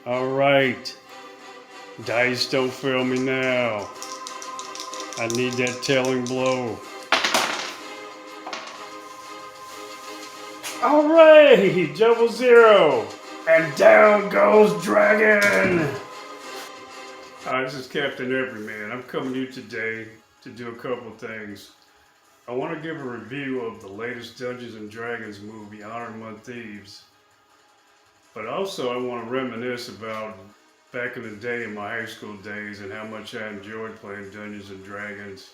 All right. Dice, don't fail me now. I need that telling blow. All right. Double zero. And down goes Dragon. Hi, this is Captain Everyman. I'm coming to you today to do a couple things. I want to give a review of the latest Dungeons and Dragons movie, Among Thieves. But also, I want to reminisce about back in the day in my high school days and how much I enjoyed playing Dungeons and Dragons.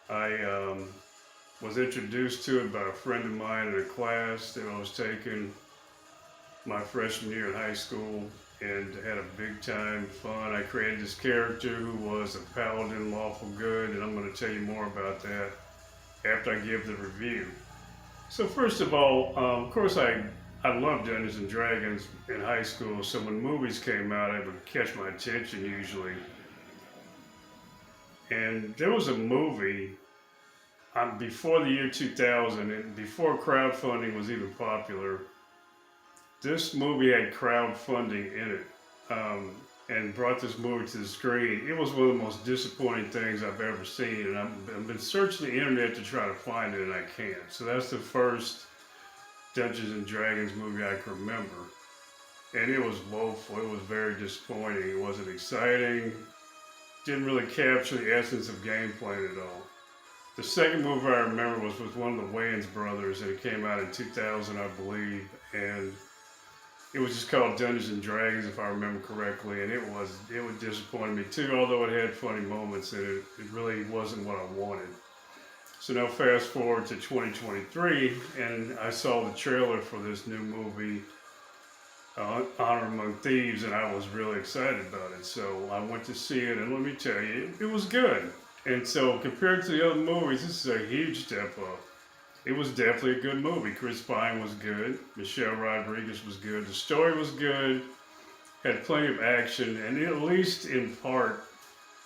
I was introduced to it by a friend of mine in a class that I was taking my freshman year in high school and had a big time fun. I created this character who was a paladin lawful good, and I'm going to tell you more about that after I give the review. So first of all, of course, I loved Dungeons and Dragons in high school. So when movies came out, it would catch my attention usually. And there was a movie before the year 2000, and before crowdfunding was even popular. This movie had crowdfunding in it, and brought this movie to the screen. It was one of the most disappointing things I've ever seen, and I've been searching the internet to try to find it, and I can't. So that's the first Dungeons and Dragons movie I can remember. And it was woeful. It was very disappointing. It wasn't exciting. Didn't really capture the essence of gameplay at all. The second movie I remember was with one of the Wayans brothers, and it came out in 2000, I believe. And it was just called Dungeons and Dragons, if I remember correctly. And it would disappoint me too, although it had funny moments in it. It really wasn't what I wanted. So now fast forward to 2023, and I saw the trailer for this new movie, Honor Among Thieves, and I was really excited about it. So I went to see it, and let me tell you, it was good. And so compared to the other movies, this is a huge step up. It was definitely a good movie. Chris Pine was good. Michelle Rodriguez was good. The story was good. Had plenty of action, and at least in part,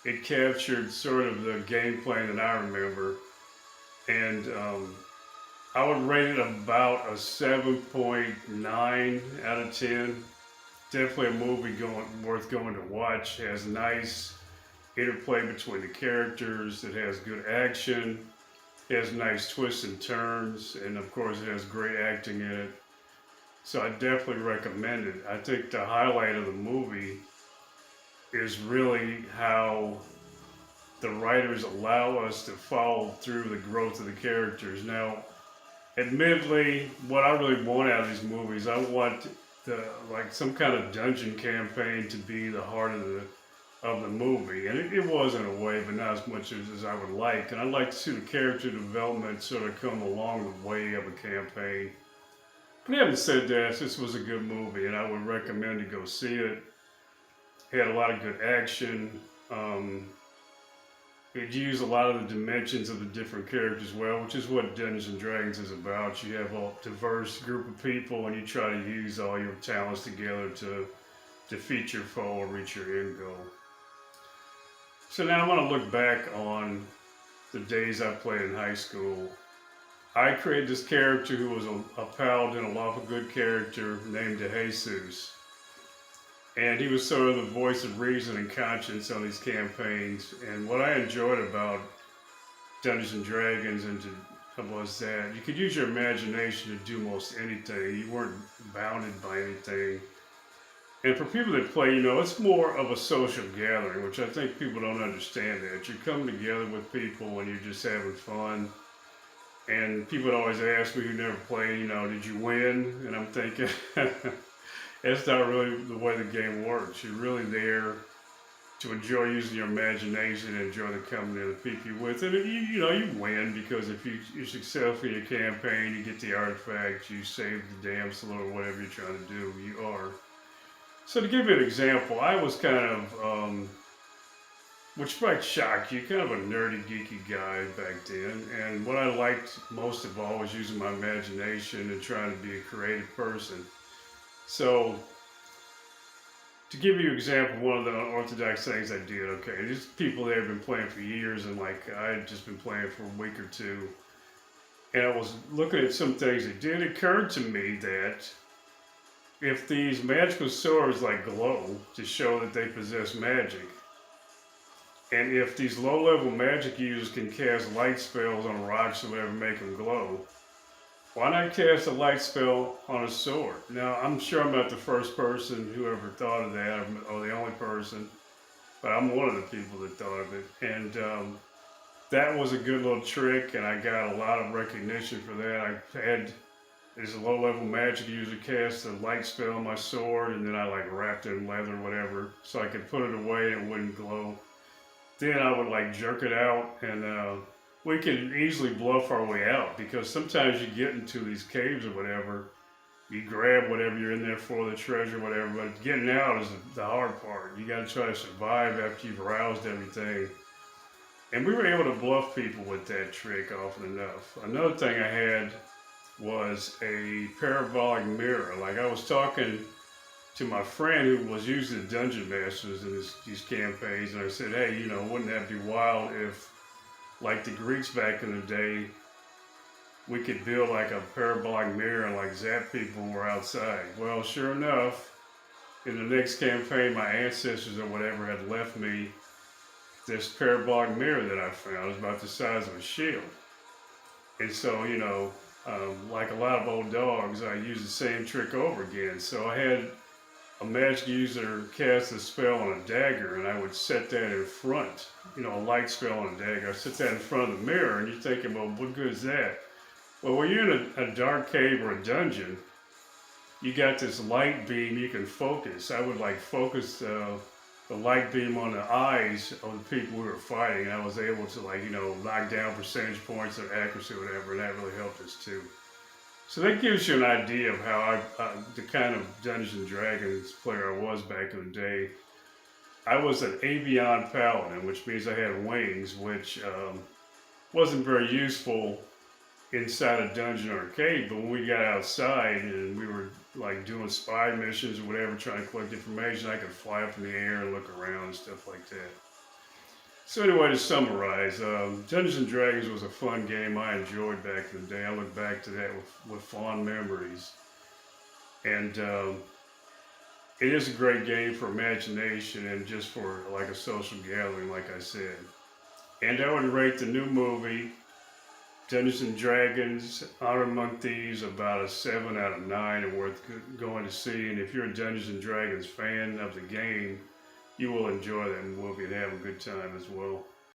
it captured sort of the gameplay that I remember. And I would rate it about a 7.9 out of 10. Definitely a movie worth going to watch. It has nice interplay between the characters. It has good action. It has nice twists and turns. And of course, it has great acting in it. So I definitely recommend it. I think the highlight of the movie is really how the writers allow us to follow through the growth of the characters. Now, admittedly, what I really want out of these movies, I want some kind of dungeon campaign to be the heart of the movie, and it was in a way, but not as much as I would like. And I'd like to see the character development sort of come along the way of a campaign. But having said that, this was a good movie, and I would recommend to go see it. It had a lot of good action. It used a lot of the dimensions of the different characters well, which is what Dungeons and Dragons is about. You have a diverse group of people, and you try to use all your talents together to defeat your foe or reach your end goal. So now I want to look back on the days I played in high school. I created this character who was a paladin, a lawful good character named Jesus. And he was sort of the voice of reason and conscience on these campaigns. And what I enjoyed about Dungeons and Dragons was that you could use your imagination to do most anything. You weren't bounded by anything. And for people that play, it's more of a social gathering, which I think people don't understand that. You come together with people and you're just having fun. And people would always ask me who never played, did you win? And I'm thinking, that's not really the way the game works. You're really there to enjoy using your imagination and enjoy the company of the people you're with. And you win because if you're successful in your campaign, you get the artifacts, you save the damsel or whatever you're trying to do, you are. So to give you an example, I was kind of, which might shock you, kind of a nerdy, geeky guy back then. And what I liked most of all was using my imagination and trying to be a creative person. So, to give you an example, one of the unorthodox things I did, okay, these people that have been playing for years, and I had just been playing for a week or two, and I was looking at some things that did. It occurred to me that if these magical swords like glow to show that they possess magic, and if these low-level magic users can cast light spells on rocks or whatever make them glow, why not cast a light spell on a sword? Now, I'm sure I'm not the first person who ever thought of that, or the only person, but I'm one of the people that thought of it. And that was a good little trick, and I got a lot of recognition for that. I had this low-level magic user cast a light spell on my sword, and then I like wrapped it in leather or whatever, so I could put it away and it wouldn't glow. Then I would like jerk it out, and we could easily bluff our way out because sometimes you get into these caves or whatever, you grab whatever you're in there for, the treasure, whatever, but getting out is the hard part. You got to try to survive after you've roused everything. And we were able to bluff people with that trick often enough. Another thing I had was a parabolic mirror. Like I was talking to my friend who was using the dungeon masters in these campaigns, and I said, hey, you know, wouldn't that be wild if, like the Greeks back in the day, we could build like a parabolic mirror and like zap people when we're outside? Well, sure enough, in the next campaign, my ancestors or whatever had left me this parabolic mirror that I found. It was about the size of a shield. And so, you know, like a lot of old dogs, I used the same trick over again. So I had a magic user cast a spell on a dagger, and I would set that in front, you know, a light spell on a dagger. I set that in front of the mirror, and you're thinking, well, what good is that? Well, when you're in a dark cave or a dungeon, you got this light beam you can focus. I would like focus the light beam on the eyes of the people we were fighting, and I was able to, like, you know, knock down percentage points of accuracy or whatever, and that really helped us too. So that gives you an idea of how the kind of Dungeons and Dragons player I was back in the day. I was an avian paladin, which means I had wings, which wasn't very useful inside a dungeon or a cave. But when we got outside and we were like doing spy missions or whatever, trying to collect information, I could fly up in the air and look around and stuff like that. So anyway, to summarize, Dungeons and Dragons was a fun game I enjoyed back in the day. I look back to that with fond memories. And it is a great game for imagination and just for like a social gathering, like I said. And I would rate the new movie, Dungeons and Dragons, Among Thieves, about a 7 out of 9 and worth going to see. And if you're a Dungeons and Dragons fan of the game, you will enjoy that movie and have a good time as well.